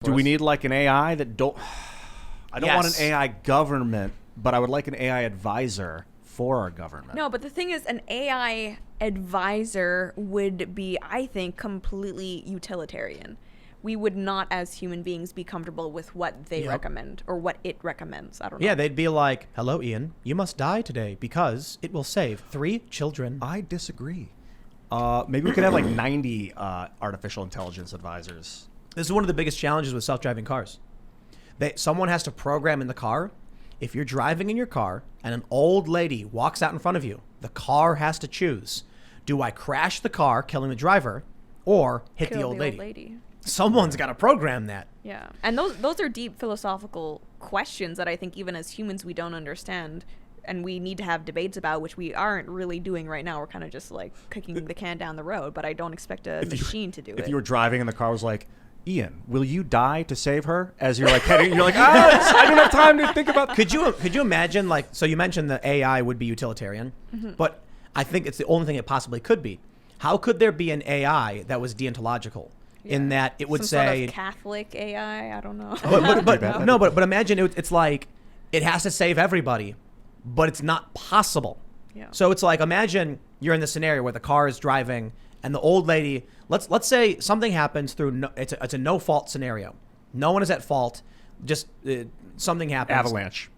Do we need like an AI that don't... I don't want an AI government, but I would like an AI advisor for our government. No, but the thing is, an AI advisor would be, I think, completely utilitarian. We would not, as human beings, be comfortable with what they recommend or what it recommends. I don't know. Yeah, they'd be like, hello, Ian, you must die today because it will save 3 children. I disagree. Maybe we could have like 90 artificial intelligence advisors. This is one of the biggest challenges with self-driving cars. Someone has to program in the car. If you're driving in your car and an old lady walks out in front of you, the car has to choose. Do I crash the car, killing the driver, or hit the old lady? Someone's got to program that. Yeah. And those are deep philosophical questions that I think even as humans we don't understand and we need to have debates about, which we aren't really doing right now. We're kind of just like kicking the can down the road, but I don't expect a machine to do it. If you were driving and the car was like, Ian, will you die to save her? As you're like heading, you're like, I don't have time to think about. Could you imagine, like, so you mentioned the AI would be utilitarian, but I think it's the only thing it possibly could be. How could there be an AI that was deontological? Yeah. In that it would Some say sort of Catholic AI, I don't know. But imagine it's like it has to save everybody, but it's not possible. Yeah. So it's like, imagine you're in the scenario where the car is driving and the old lady, let's say something happens through it's a no fault scenario. No one is at fault. Just something happens. Avalanche.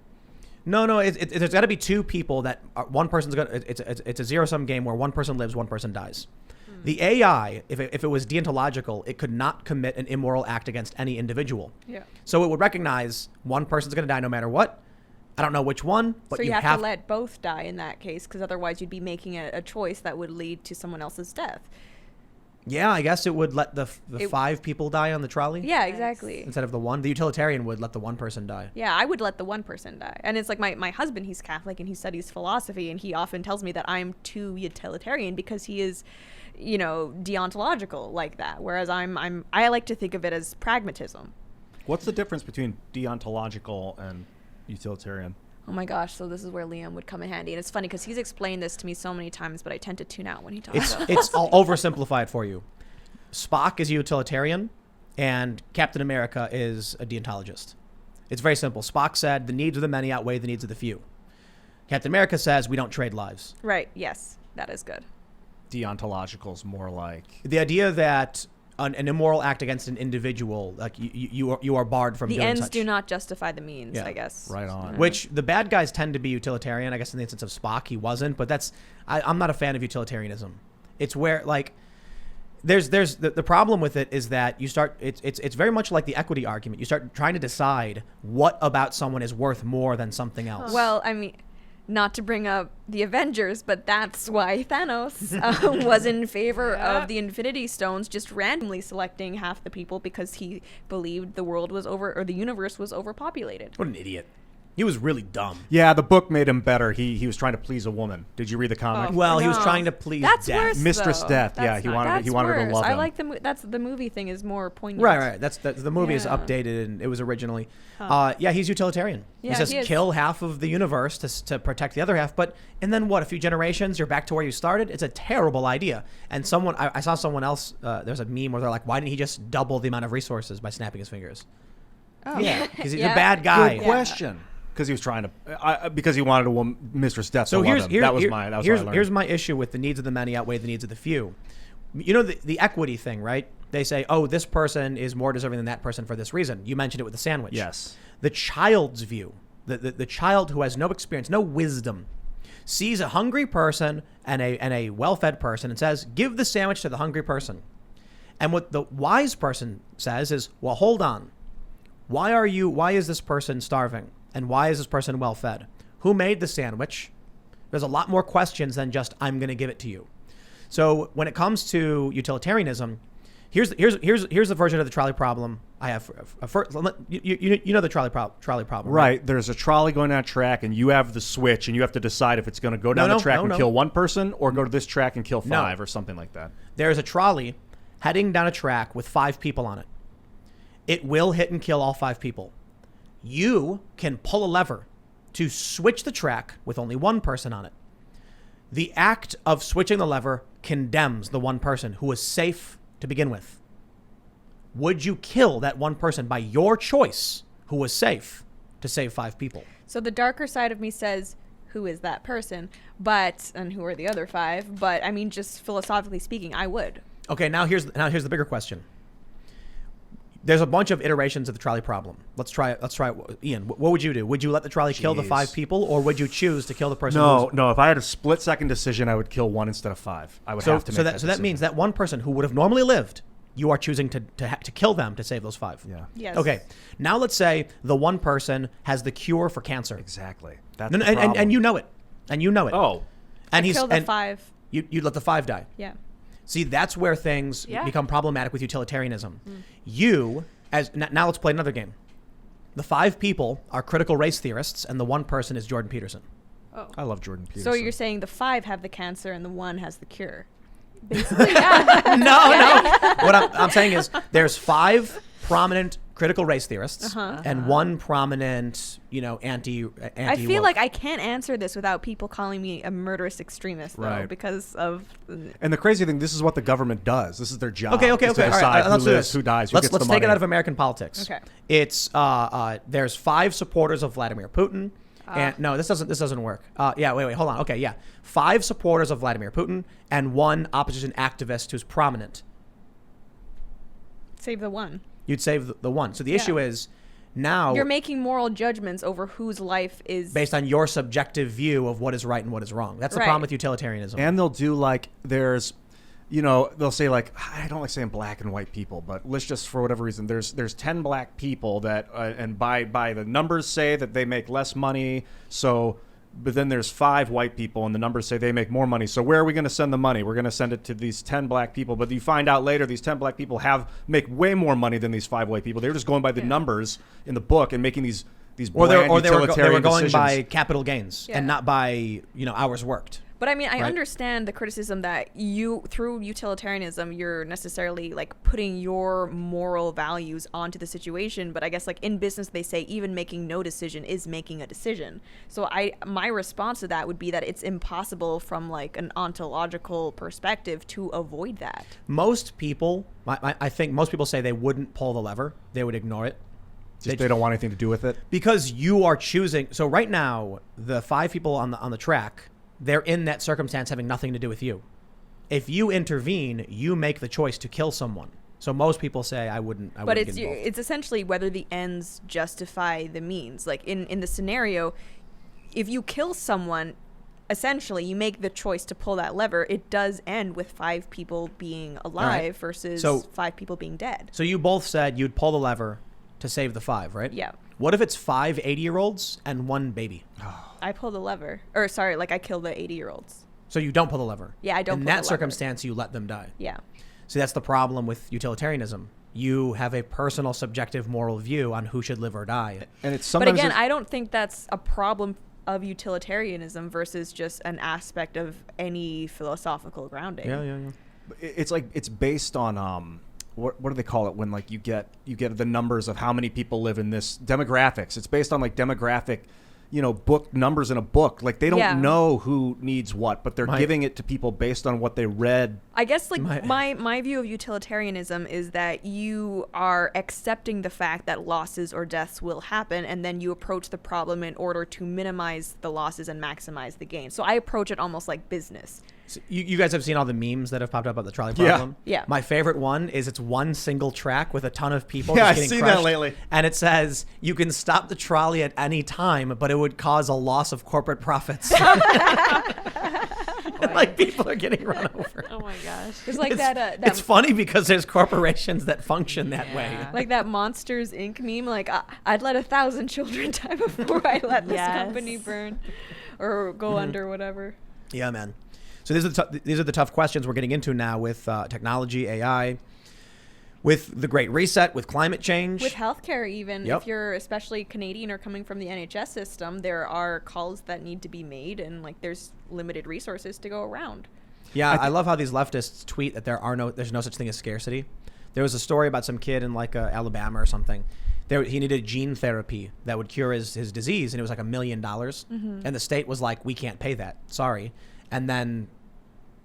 No, there's got to be 2 people that one person's going to, it's a zero-sum game where one person lives, one person dies. The AI, if it was deontological, it could not commit an immoral act against any individual. Yeah. So it would recognize one person's going to die no matter what. I don't know which one, but so you have to let both die in that case, because otherwise you'd be making a choice that would lead to someone else's death. Yeah, I guess it would let the 5 people die on the trolley. Yeah, exactly. Instead of the one. The utilitarian would let the one person die. Yeah, I would let the one person die. And it's like my husband, he's Catholic and he studies philosophy, and he often tells me that I'm too utilitarian because he is, deontological like that. Whereas I like to think of it as pragmatism. What's the difference between deontological and utilitarian? Oh my gosh, so this is where Liam would come in handy. And it's funny because he's explained this to me so many times, but I tend to tune out when he talks about it. I'll oversimplify it for you. Spock is a utilitarian and Captain America is a deontologist. It's very simple. Spock said the needs of the many outweigh the needs of the few. Captain America says we don't trade lives. Right, yes, that is good. Deontological is more like... The idea that an immoral act against an individual, like you are barred from doing such. The ends do not justify the means, I guess. Right on. Which the bad guys tend to be utilitarian. I guess in the instance of Spock, he wasn't. But I'm not a fan of utilitarianism. It's where like there's the problem with it is that you start it's very much like the equity argument. You start trying to decide what about someone is worth more than something else. Well, I mean, not to bring up the Avengers, but that's why Thanos was in favor of the Infinity Stones, just randomly selecting half the people because he believed the world was or the universe was overpopulated. What an idiot. He was really dumb. Yeah, the book made him better. He was trying to please a woman. Did you read the comic? He was trying to please That's Death. worse, Mistress though. Death. He wanted her to love him. I like the movie thing is more poignant. Right. The movie is updated and it was originally. He's utilitarian. Yeah, he says kill half of the universe to protect the other half. And then what? A few generations, you're back to where you started. It's a terrible idea. And I saw someone else. There's a meme where they're like, why didn't he just double the amount of resources by snapping his fingers? Oh. Yeah, because he's a bad guy. Good question. Because he was trying to, because he wanted a woman, Mistress Death. So here's my issue with the needs of the many outweigh the needs of the few. You know the equity thing, right? They say, oh, this person is more deserving than that person for this reason. You mentioned it with the sandwich. Yes. The child's view, the child who has no experience, no wisdom, sees a hungry person and a well-fed person and says, give the sandwich to the hungry person. And what the wise person says is, well, hold on. Why is this person starving? And why is this person well-fed? Who made the sandwich? There's a lot more questions than just, I'm going to give it to you. So when it comes to utilitarianism, here's the version of the trolley problem I have. You know the trolley problem, right? There's a trolley going down a track, and you have the switch, and you have to decide if it's going to go down the track and kill one person, or go to this track and kill 5, or something like that. There's a trolley heading down a track with 5 people on it. It will hit and kill all 5 people. You can pull a lever to switch the track with only one person on it. The act of switching the lever condemns the one person who was safe to begin with. would you kill that one person by your choice who was safe to save 5 people? So the darker side of me says, who is that person? And who are the other 5? But I mean, just philosophically speaking, I would. Okay, now here's the bigger question. There's a bunch of iterations of the trolley problem. Let's try it. Ian, what would you do? Would you let the trolley kill the 5 people, or would you choose to kill the person? No. If I had a split-second decision, I would kill 1 instead of 5. I would have to make that decision. So that means that one person who would have normally lived, you are choosing to kill them to save those 5. Yeah. Yes. Okay. Now let's say the one person has the cure for cancer. Exactly. That's and you know it. And you know it. Oh. And kill the 5. You let the 5 die. Yeah. See, that's where things become problematic with utilitarianism. Now let's play another game. The 5 people are critical race theorists, and the one person is Jordan Peterson. Oh. I love Jordan Peterson. So you're saying the 5 have the cancer and the 1 has the cure? Basically, yeah. No. What I'm saying is there's 5 prominent critical race theorists and 1 prominent, anti. I feel like I can't answer this without people calling me a murderous extremist, though, Right. because of. And the crazy thing, this is what the government does. This is their job. Okay. is to All right, decide let's who do lives, this. who dies, who Let's gets the take money. it out of American politics. Okay. It's there's 5 supporters of Vladimir Putin. And no, this doesn't work. Wait, hold on. Okay, yeah. 5 supporters of Vladimir Putin and 1 opposition activist who's prominent. Save the 1. You'd save the 1. So the issue is now You're making moral judgments over whose life is based on your subjective view of what is right and what is wrong. That's the Right. problem with utilitarianism. And they'll do they'll say I don't like saying black and white people, but let's just, for whatever reason, there's 10 black people that, and by the numbers say that they make less money. But then there's 5 white people, and the numbers say they make more money. So where are we going to send the money? We're going to send it to these 10 black people. But you find out later these 10 black people make way more money than these 5 white people. They're just going by the numbers in the book and making these bland they were going decisions. by capital gains Yeah. and not by hours worked. But I mean, I Right. understand the criticism that through utilitarianism, you're necessarily putting your moral values onto the situation. But I guess in business, they say even making no decision is making a decision. So my response to that would be that it's impossible from an ontological perspective to avoid that. Most people, I think most people say they wouldn't pull the lever. They would ignore it. They don't want anything to do with it. Because you are choosing. So right now, the 5 people on the track, they're in that circumstance having nothing to do with you. If you intervene, you make the choice to kill someone. So most people say I wouldn't. But get involved. it's essentially whether the ends justify the means. In the scenario, if you kill someone, essentially you make the choice to pull that lever. It does end with 5 people being alive versus 5 people being dead. So you both said you'd pull the lever to save the 5, right? Yeah. What if it's 5 80-year-olds and 1 baby? I pull the lever. Or sorry, I kill the 80-year-olds. So you don't pull the lever. Yeah, I don't In pull the that lever. circumstance, you let them die. Yeah. See, that's the problem with utilitarianism. You have a personal, subjective, moral view on who should live or die. And it's But sometimes again, I don't think that's a problem of utilitarianism versus just an aspect of any philosophical grounding. Yeah. it's based on what do they call it when you get the numbers of how many people live in this demographics. It's based on demographic book numbers in a book. They don't know who needs what, but they're giving it to people based on what they read. I guess my view of utilitarianism is that you are accepting the fact that losses or deaths will happen, and then you approach the problem in order to minimize the losses and maximize the gain. So I approach it almost like business. So you guys have seen all the memes that have popped up about the trolley problem? Yeah. My favorite one is it's one single track with a ton of people Yeah, just I've getting seen crushed. that lately. And it says, you can stop the trolley at any time, but it would cause a loss of corporate profits. People are getting run over. Oh my gosh. It's like It's funny because there's corporations that function that way. like that Monsters Inc. meme. I'd let 1,000 children die before I let this company burn or go under, whatever. Yeah, man. So these are the tough questions we're getting into now with technology, AI, with the Great Reset, with climate change. With healthcare, even Yep. if you're especially Canadian or coming from the NHS system, there are calls that need to be made, and there's limited resources to go around. Yeah, I love how these leftists tweet that there's no such thing as scarcity. There was a story about some kid in Alabama or something. He needed gene therapy that would cure his disease, and it was $1 million. And the state was like, we can't pay that. Sorry. And then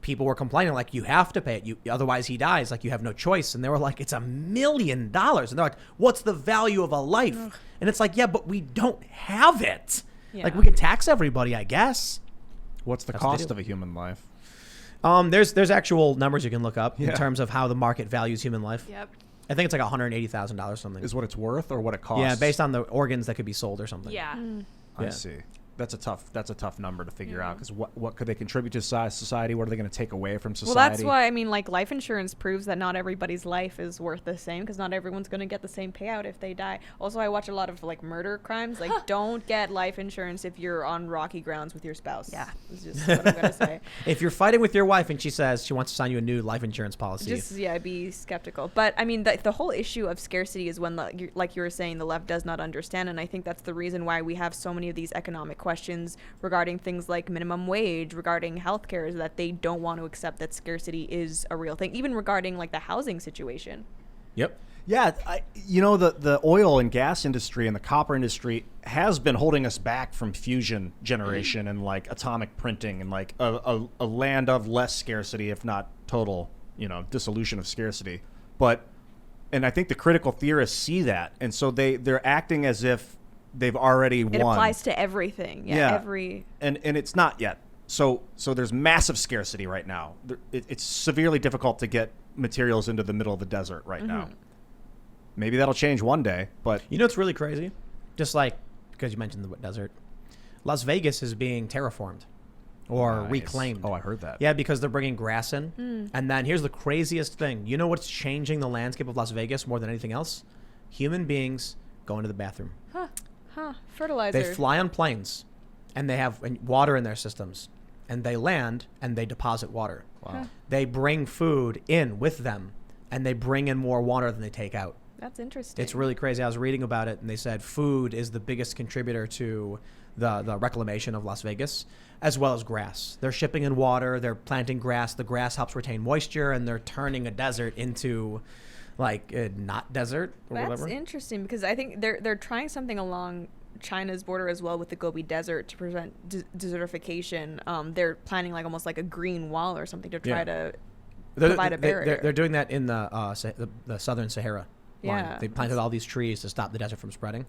people were complaining, like, you have to pay it. Otherwise he dies. Like, you have no choice. And they were like, it's $1 million. And they're like, what's the value of a life? Ugh. And it's like, yeah, but we don't have it. Yeah. Like, we can tax everybody, I guess. What's the That's what they cost do. of a human life? There's actual numbers you can look up in Yeah. terms of how the market values human life. Yep. I think it's like $180,000 or something. Is what it's worth or what it costs? Yeah, based on the organs that could be sold or something. Yeah. I Yeah. see. That's a tough number to figure Yeah. out, because what could they contribute to society? What are they going to take away from society? Well, that's why, I mean, like, life insurance proves that not everybody's life is worth the same, because not everyone's going to get the same payout if they die. Also, I watch a lot of, like, murder crimes. Like, don't get life insurance if you're on rocky grounds with your spouse. Yeah. Is just what I'm going to say. If you're fighting with your wife and she says she wants to sign you a new life insurance policy, Just, yeah, be skeptical. But, I mean, the whole issue of scarcity is when, like you were saying, the left does not understand. And I think that's the reason why we have so many of these economic questions regarding things like minimum wage, regarding healthcare, is that they don't want to accept that scarcity is a real thing, even regarding like the housing situation. yep. Yeah, the oil and gas industry and the copper industry has been holding us back from fusion generation and like atomic printing and like a land of less scarcity, if not total, dissolution of scarcity. And I think the critical theorists see that, and so they're acting as if they've already won. It applies to everything. Yeah. And And it's not yet. So there's massive scarcity right now. It's severely difficult to get materials into the middle of the desert right now. Maybe that'll change one day, but You know what's really crazy? Just like, because you mentioned the desert, Las Vegas is being terraformed or Nice. reclaimed. Oh, I heard that. Yeah, because they're bringing grass in. And then here's the craziest thing. You know what's changing the landscape of Las Vegas more than anything else? Human beings going to the bathroom. fertilizer. They fly on planes, and they have water in their systems, and they land, and they deposit water. Wow. They bring food in with them, and they bring in more water than they take out. That's interesting. It's really crazy. I was reading about it, and they said food is the biggest contributor to the reclamation of Las Vegas, as well as grass. They're shipping in water. They're planting grass. The grass helps retain moisture, and they're turning a desert into like a not desert or That's whatever. interesting, because I think they're trying something along China's border as well with the Gobi Desert to prevent desertification. They're planning like almost like a green wall or something to try to provide a barrier. They're doing that in the southern Sahara line. Yeah. They planted all these trees to stop the desert from spreading.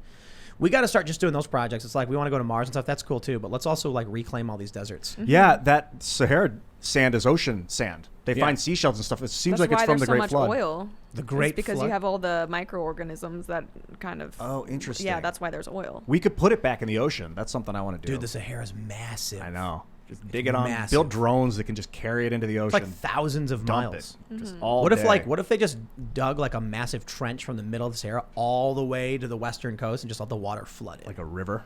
We got to start just doing those projects. It's like we want to go to Mars and stuff. That's cool too, but let's also like reclaim all these deserts. Yeah, that Sahara sand is ocean sand. They Yeah. find seashells and stuff. It seems That's like it's why from there's the so Great much Flood. oil. The It's Great because Flood. you have all the microorganisms that kind of. Oh, interesting. Yeah, that's why there's oil. We could put it back in the ocean. That's something I want to do. Dude, the Sahara's massive. I know. Just dig it on. massive. Build drones that can just carry it into the It's ocean. like thousands of dump miles. it. Just all What if day. what if they just dug like a massive trench from the middle of the Sahara all the way to the western coast and just let the water flood it? like a river?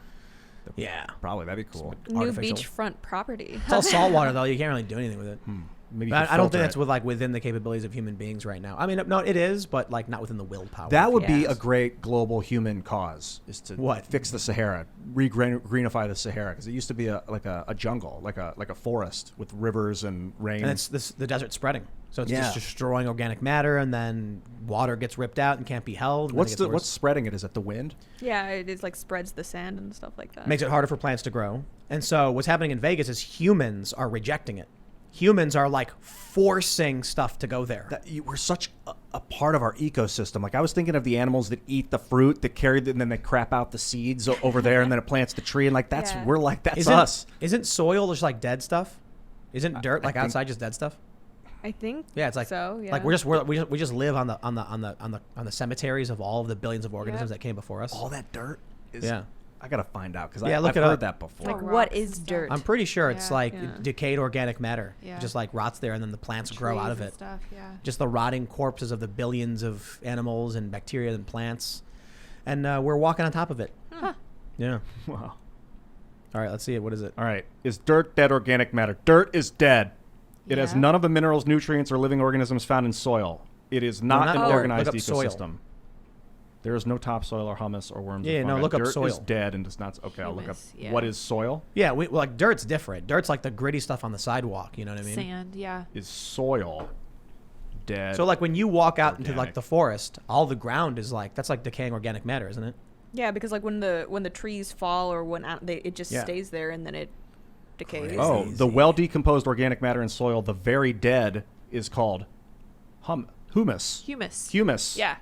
Yeah. Probably that'd be cool. New Artificial. beachfront property. It's all salt water though. You can't really do anything with it. Maybe you But could I don't filter think that's it. within the capabilities of human beings right now. I mean, no, it is, but like not within the willpower. That would be Yes. a great global human cause, is to What? fix the Sahara, greenify the Sahara, because it used to be like a jungle, like a forest with rivers and rain. and it's the desert spreading, so it's Yeah. just destroying organic matter, and then water gets ripped out and can't be held. and then what's it gets worse. what's spreading it? Is it the wind? Yeah, it is like spreads the sand and stuff like that. Makes it harder for plants to grow. And so what's happening in Vegas is humans are rejecting it. Humans are like forcing stuff to go there. We're such a part of our ecosystem. Like I was thinking of the animals that eat the fruit, that carry and then they crap out the seeds over there, and then it plants the tree, and like that's Yeah. we're like that's isn't, us. Isn't soil just like dead stuff? Isn't dirt like think- outside just dead stuff? I think. Yeah, it's like so. Yeah. like we just live on the cemeteries of all of the billions of organisms Yep. that came before us. All that dirt is. Yeah. I gotta find out because Yeah, look I've it heard up. that before. like Like what rocks is and stuff. dirt? I'm pretty sure it's Yeah. like Yeah. decayed organic matter. Yeah. It just like rots there, and then the plants grow out Trees of and it. Stuff, yeah. Just the rotting corpses of the billions of animals and bacteria and plants, and we're walking on top of it. Huh. Yeah. Wow. All right, let's see it. What is it? All right. Is dirt dead organic matter? Dirt is dead. It has Yeah. none of the minerals, nutrients, or living organisms found in soil. It is not not an dirt. organized Look up soil. ecosystem. There is no topsoil or humus or worms. Yeah, or no, fungi. look up dirt is soil. dead and does not. Okay, I'll look up. Humus, yeah. What is soil? Yeah, like dirt's different. Dirt's like the gritty stuff on the sidewalk. You know what I mean? Sand, yeah. Is soil dead? So like when you walk out into like Organic. the forest, all the ground is like that's like decaying organic matter, isn't it? Yeah, because like when the trees fall or when it just Yeah. stays there and then it decays. Oh, the well-decomposed organic matter in soil, the very dead, is called humus. Humus. Yeah.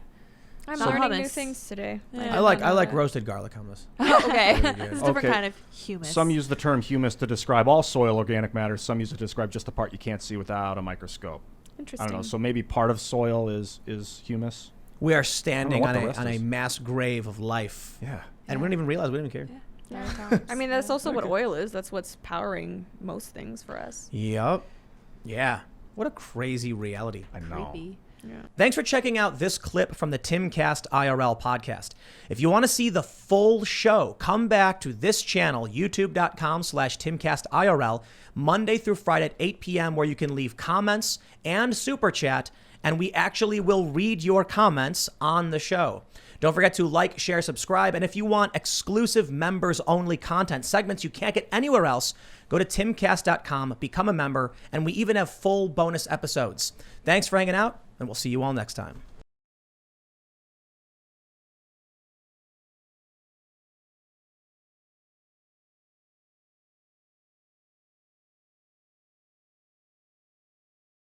I'm Not learning new hummus. things today. Yeah. I like roasted garlic hummus. Okay. Very good. It's a different Okay. kind of humus. Some use the term humus to describe all soil organic matter. Some use it to describe just the part you can't see without a microscope. I Interesting. don't know. So maybe part of soil is humus. We are standing what on the rest a is. mass grave of life. Yeah. And we don't even realize, we don't even care. Yeah. I mean, that's also what oil is. That's what's powering most things for us. Yep. Yeah. What a crazy reality. I know. Creepy. Yeah. Thanks for checking out this clip from the Timcast IRL podcast. If you want to see the full show, come back to this channel, youtube.com/TimcastIRL, Monday through Friday at 8 p.m., where you can leave comments and super chat, and we actually will read your comments on the show. Don't forget to like, share, subscribe, and if you want exclusive members-only content, segments you can't get anywhere else, go to timcast.com, become a member, and we even have full bonus episodes. Thanks for hanging out, and we'll see you all next time.